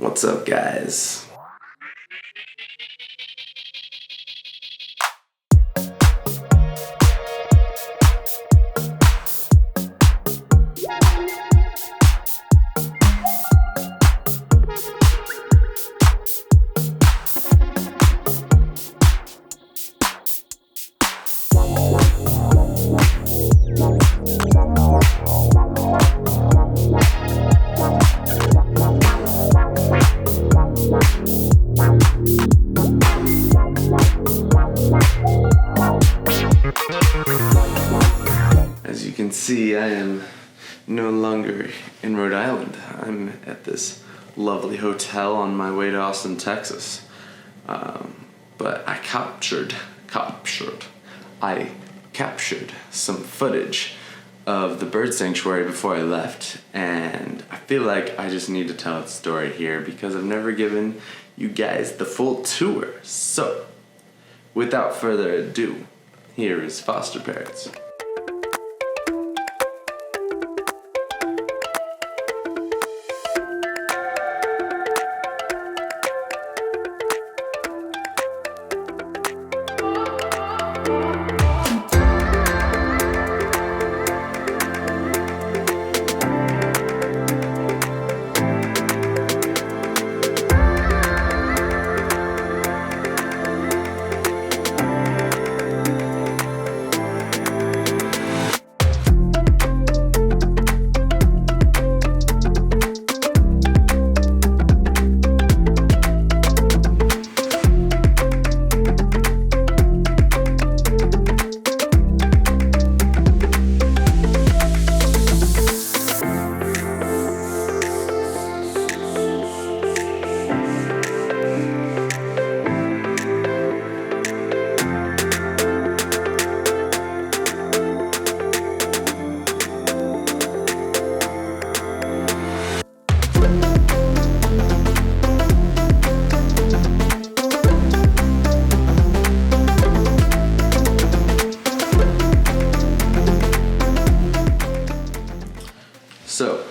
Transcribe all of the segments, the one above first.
What's up, guys? As you can see, I am no longer in Rhode Island. I'm at this lovely hotel on my way to Austin, Texas. But I captured some footage of the bird sanctuary before I left, and I feel like I just need to tell the story here because I've never given you guys the full tour. So, without further ado, here is Foster Parrots. So,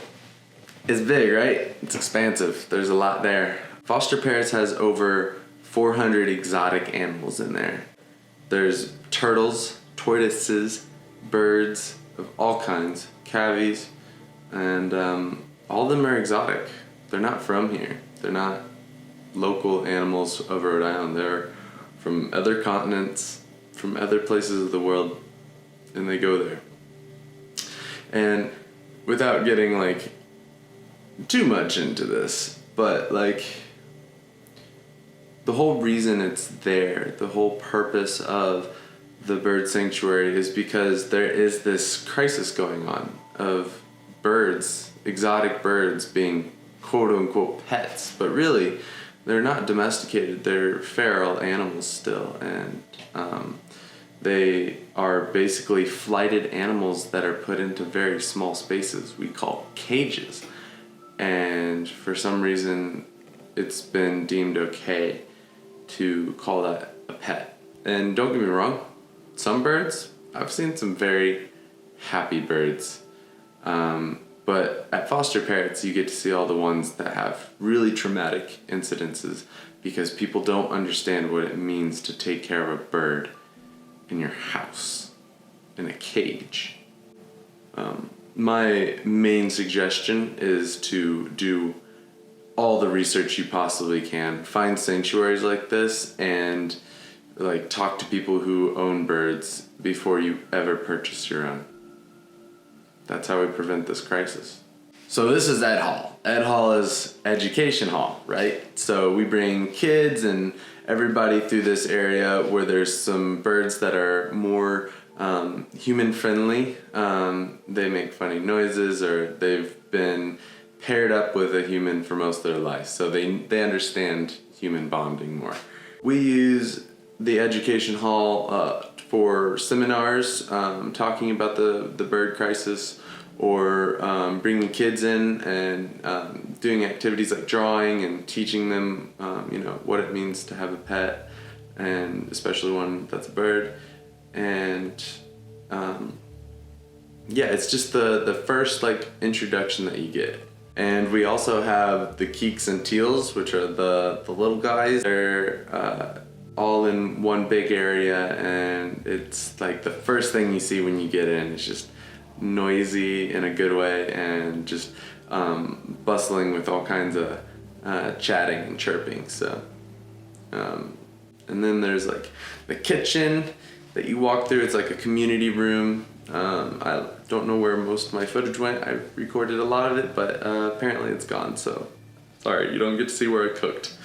it's big, right? It's expansive. There's a lot there. Foster Parrots has over 400 exotic animals in there. There's turtles, tortoises, birds of all kinds, cavies, and all of them are exotic. They're not from here. They're not local animals of Rhode Island. They're from other continents, from other places of the world, and they go there. And without getting too much into this, but the whole reason it's there, the whole purpose of the bird sanctuary is because there is this crisis going on of birds, exotic birds being quote unquote pets, but really they're not domesticated, they're feral animals still, and they are basically flighted animals that are put into very small spaces we call cages. And for some reason, it's been deemed okay to call that a pet. And don't get me wrong, some birds, I've seen some very happy birds. But at Foster Parrots, you get to see all the ones that have really traumatic incidences because people don't understand what it means to take care of a bird in your house, in a cage. My main suggestion is to do all the research you possibly can. Find sanctuaries like this and talk to people who own birds before you ever purchase your own. That's how we prevent this crisis. So this is Ed Hall. Ed Hall is Education Hall, right? So we bring kids and everybody through this area where there's some birds that are more human friendly. They make funny noises, or they've been paired up with a human for most of their life, so they understand human bonding more. We use the Education Hall for seminars, talking about the bird crisis, or bringing kids in and doing activities like drawing and teaching them what it means to have a pet, and especially one that's a bird. And it's just the first introduction that you get. And we also have the keeks and teals, which are the little guys. They're all in one big area, and it's like the first thing you see when you get in. It's just noisy in a good way, and just bustling with all kinds of chatting and chirping. So, and then there's like the kitchen that you walk through. It's like a community room. I don't know where most of my footage went. I recorded a lot of it, but apparently it's gone, so sorry, you don't get to see where I cooked.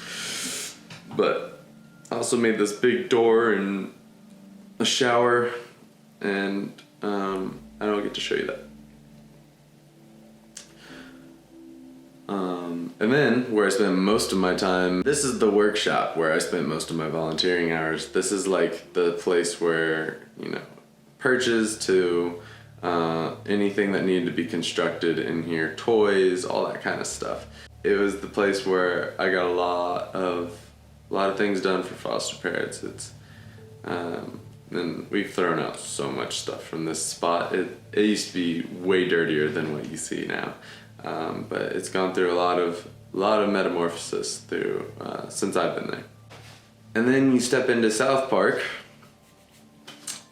But I also made this big door and a shower, and I don't get to show you that. And then where I spend most of my time, this is the workshop where I spent most of my volunteering hours. This is like the place where, you know, perches to anything that needed to be constructed in here, toys, all that kind of stuff. It was the place where I got a lot of things done for foster parents. It's and we've thrown out so much stuff from this spot. It used to be way dirtier than what you see now, but it's gone through a lot of metamorphosis through since I've been there. And then you step into South Park.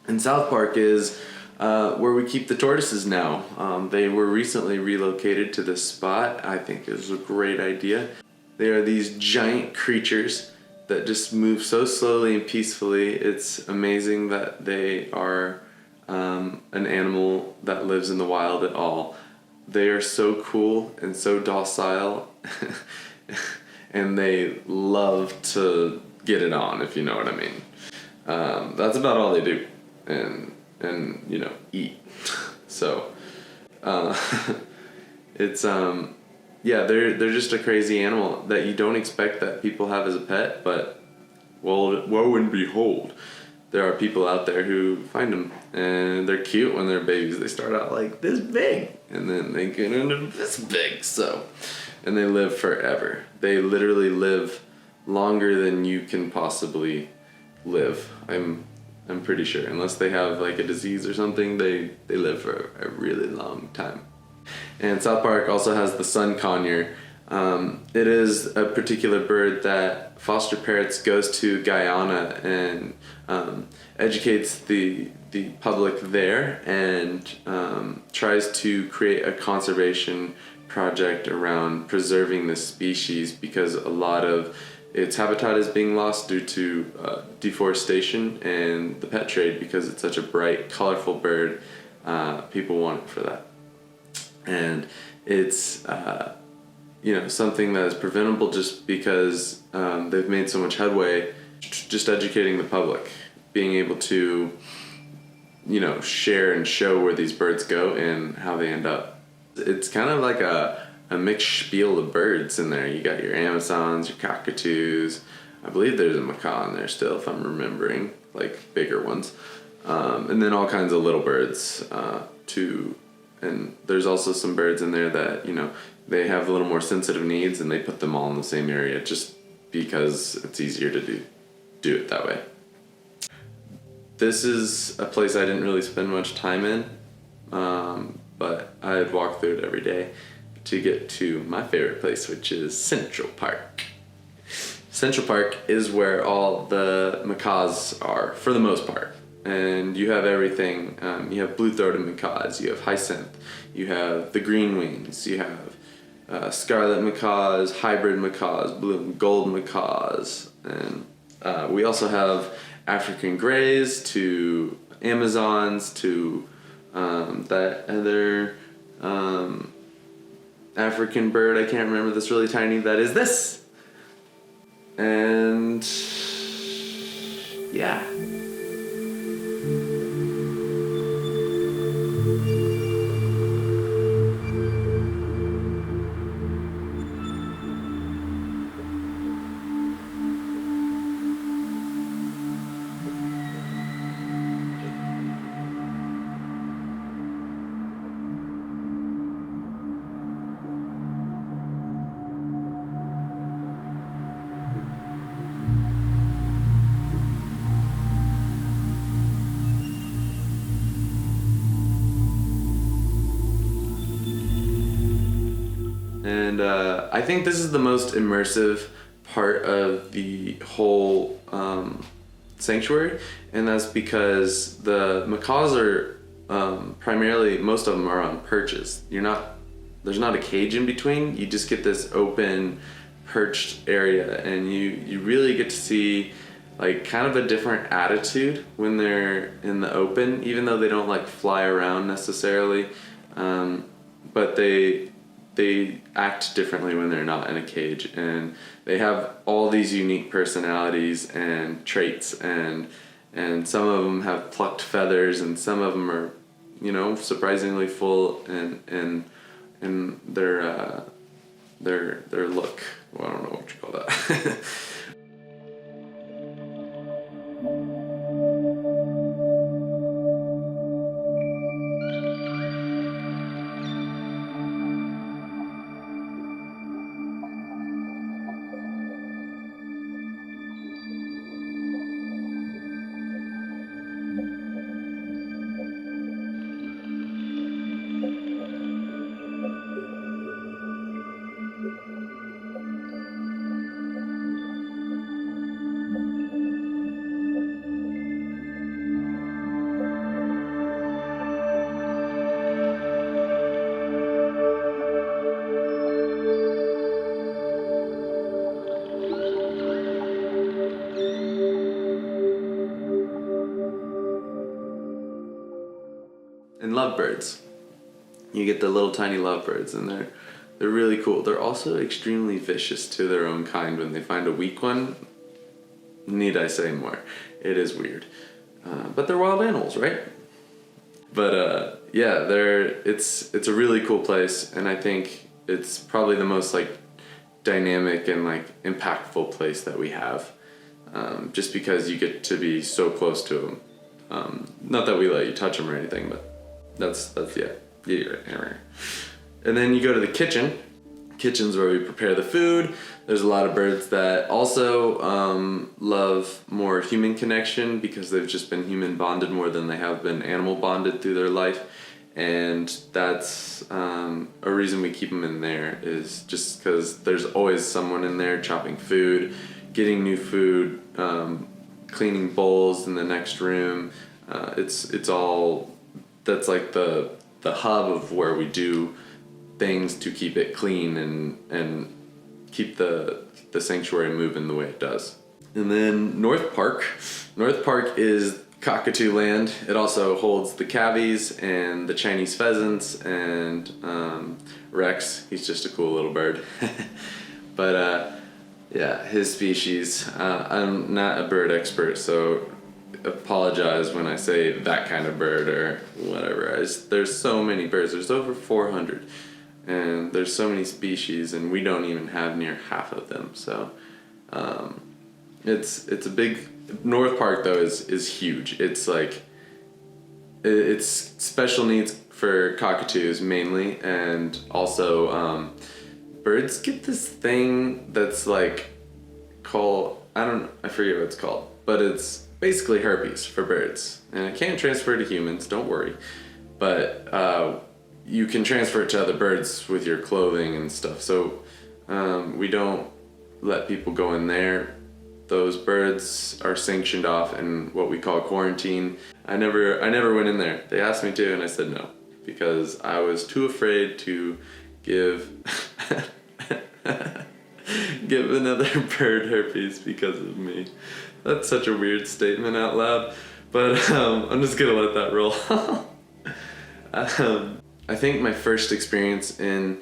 And South Park is where we keep the tortoises now. They were recently relocated to this spot. I think it was a great idea. They are these giant creatures that just move so slowly and peacefully. It's amazing that they are an animal that lives in the wild at all. They are so cool and so docile, and they love to get it on, if you know what I mean. That's about all they do. And you know, eat. So it's yeah, they're just a crazy animal that you don't expect that people have as a pet, but woe and behold, there are people out there who find them, and they're cute when they're babies. They start out like this big, and then they get into this big. So, and they live forever. They literally live longer than you can possibly live. I'm pretty sure, unless they have like a disease or something, they live for a really long time. And South Park also has the sun conure. It is a particular bird that Foster Parrots goes to Guyana and educates the public there, and tries to create a conservation project around preserving this species, because a lot of its habitat is being lost due to deforestation and the pet trade. Because it's such a bright, colorful bird, people want it for that. And it's you know, something that is preventable just because they've made so much headway just educating the public, being able to, you know, share and show where these birds go and how they end up. It's kind of like a mixed spiel of birds in there. You got your Amazons, your cockatoos. I believe there's a macaw in there still, if I'm remembering, like bigger ones. And then all kinds of little birds too. And there's also some birds in there that, you know, they have a little more sensitive needs, and they put them all in the same area just because it's easier to do it that way. This is a place I didn't really spend much time in, but I'd walk through it every day to get to my favorite place, which is Central Park. Central Park is where all the macaws are, for the most part. And you have everything. You have blue-throated macaws, you have hyacinth, you have the green wings, you have scarlet macaws, hybrid macaws, blue and gold macaws, and we also have African greys to Amazons to that other African bird, I can't remember, that's really tiny, that is this. And yeah. And I think this is the most immersive part of the whole sanctuary, and that's because the macaws are primarily, most of them are on perches. There's not a cage in between. You just get this open perched area, and you really get to see like kind of a different attitude when they're in the open, even though they don't like fly around necessarily, but they act differently when they're not in a cage, and they have all these unique personalities and traits, and some of them have plucked feathers, and some of them are, surprisingly full and their look. Well, I don't know what you call that. And lovebirds. You get the little tiny lovebirds, and they're really cool. They're also extremely vicious to their own kind. When they find a weak one, need I say more? It is weird. But they're wild animals, right? But yeah, it's a really cool place, and I think it's probably the most like dynamic and like impactful place that we have, just because you get to be so close to them. Not that we let you touch them or anything, but that's yeah. And then you go to the kitchen. Kitchen's where we prepare the food. There's a lot of birds that also love more human connection, because they've just been human bonded more than they have been animal bonded through their life. And that's a reason we keep them in there, is just because there's always someone in there chopping food, getting new food, cleaning bowls in the next room. It's all, that's like the hub of where we do things to keep it clean and keep the sanctuary moving the way it does. And then North Park is cockatoo land. It also holds the cavies and the Chinese pheasants and Rex. He's just a cool little bird. But yeah, his species. I'm not a bird expert, so apologize when I say that kind of bird or whatever. There's so many birds. There's over 400, and there's so many species, and we don't even have near half of them. So it's a big. North Park though is huge. It's like it's special needs for cockatoos mainly, and also birds get this thing that's like called, I forget what it's called, but it's basically herpes for birds, and it can't transfer to humans, don't worry, but you can transfer it to other birds with your clothing and stuff. So we don't let people go in there. Those birds are sanctioned off in what we call quarantine. I never went in there. They asked me to, and I said no, because I was too afraid to give another bird herpes because of me. That's such a weird statement out loud, but I'm just gonna let that roll. I think my first experience in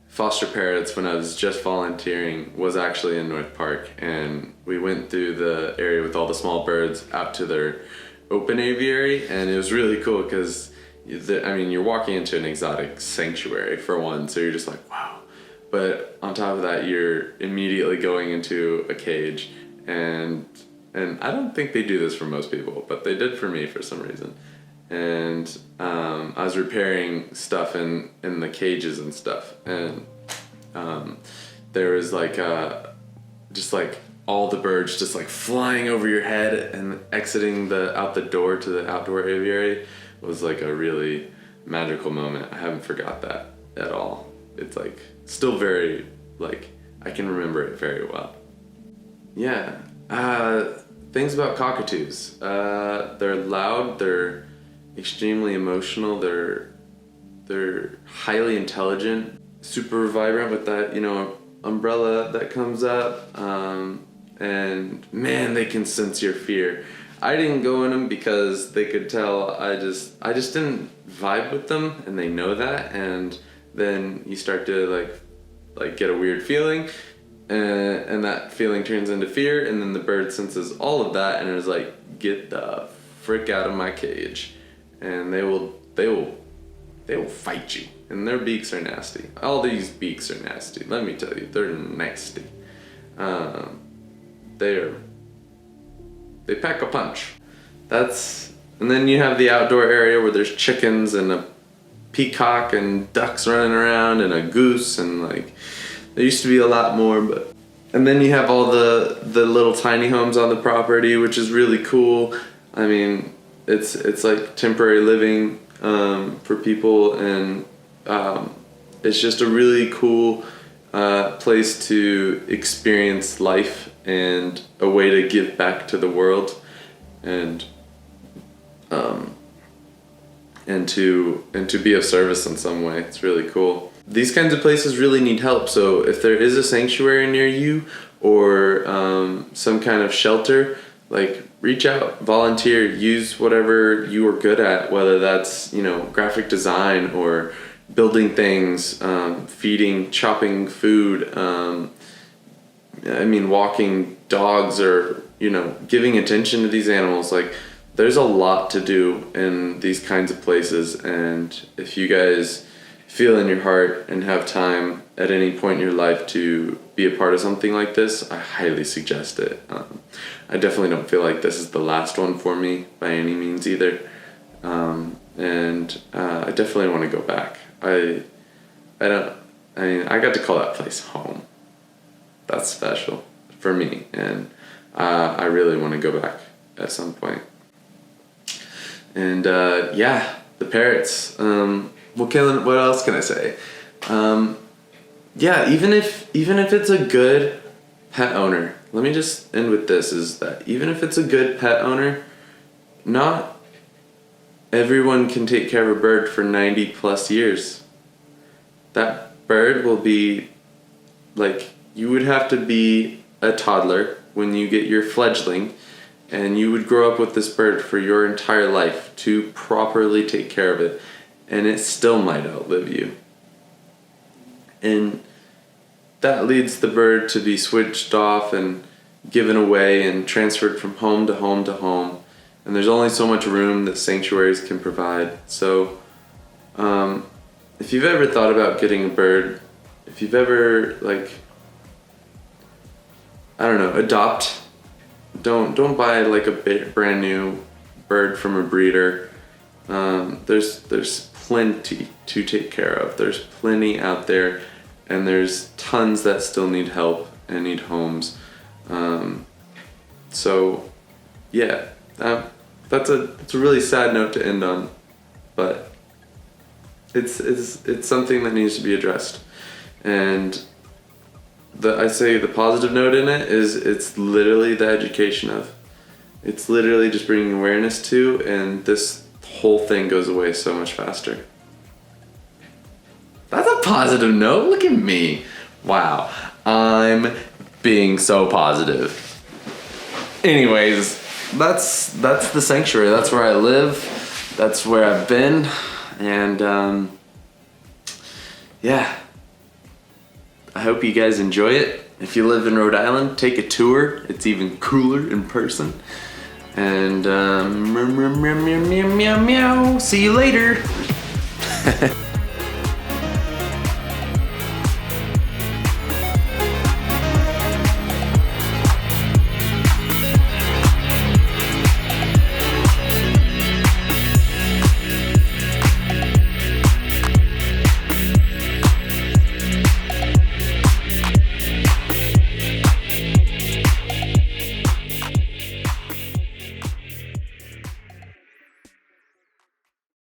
foster parrots when I was just volunteering was actually in North Park, and we went through the area with all the small birds out to their open aviary, and it was really cool because you're walking into an exotic sanctuary for one, so you're just like, wow. But on top of that, you're immediately going into a cage, and I don't think they do this for most people, but they did for me for some reason. And I was repairing stuff in the cages and stuff, and there was like just like all the birds just like flying over your head and exiting out the door to the outdoor aviary was like a really magical moment. I haven't forgot that at all. it's like still very, like, I can remember it very well. Yeah. Things about cockatoos. They're loud, they're extremely emotional, they're highly intelligent, super vibrant with that, umbrella that comes up, and man, they can sense your fear. I didn't go in them because they could tell I just didn't vibe with them, and they know that, and then you start to like get a weird feeling, and that feeling turns into fear, and then the bird senses all of that and is like, get the frick out of my cage, and they will fight you, and their beaks are nasty. All these beaks are nasty, let me tell you, they're nasty. They pack a punch. And then you have the outdoor area where there's chickens and a peacock and ducks running around and a goose, and like, there used to be a lot more, and then you have all the little tiny homes on the property, which is really cool. I mean, it's like temporary living for people, and it's just a really cool place to experience life and a way to give back to the world, and to be of service in some way. It's really cool. These kinds of places really need help, so if there is a sanctuary near you, or some kind of shelter, like, reach out, volunteer, use whatever you are good at, whether that's, graphic design or building things, feeding, chopping food, walking dogs, or, giving attention to these animals. Like, there's a lot to do in these kinds of places, and if you guys feel in your heart and have time at any point in your life to be a part of something like this, I highly suggest it. I definitely don't feel like this is the last one for me by any means either, and I definitely want to go back. I got to call that place home. That's special for me, and I really want to go back at some point. And the Parrots. What else can I say? Even if it's a good pet owner, let me just end with this, is that even if it's a good pet owner, not everyone can take care of a bird for 90 plus years. That bird will be, like, you would have to be a toddler when you get your fledgling, and you would grow up with this bird for your entire life to properly take care of it, and it still might outlive you. And that leads the bird to be switched off and given away and transferred from home to home to home. And there's only so much room that sanctuaries can provide. So if you've ever thought about getting a bird, if you've ever, adopt, don't buy like a brand new bird from a breeder. There's plenty to take care of. There's plenty out there, and there's tons that still need help and need homes. That's a really sad note to end on, but it's something that needs to be addressed. And I say the positive note in it is it's literally the education of. It's literally just bringing awareness to, and this whole thing goes away so much faster. That's a positive note. Look at me. Wow. I'm being so positive. Anyways, that's the sanctuary. That's where I live. That's where I've been. And I hope you guys enjoy it. If you live in Rhode Island, take a tour. It's even cooler in person. And meow, meow, meow, meow, meow. See you later.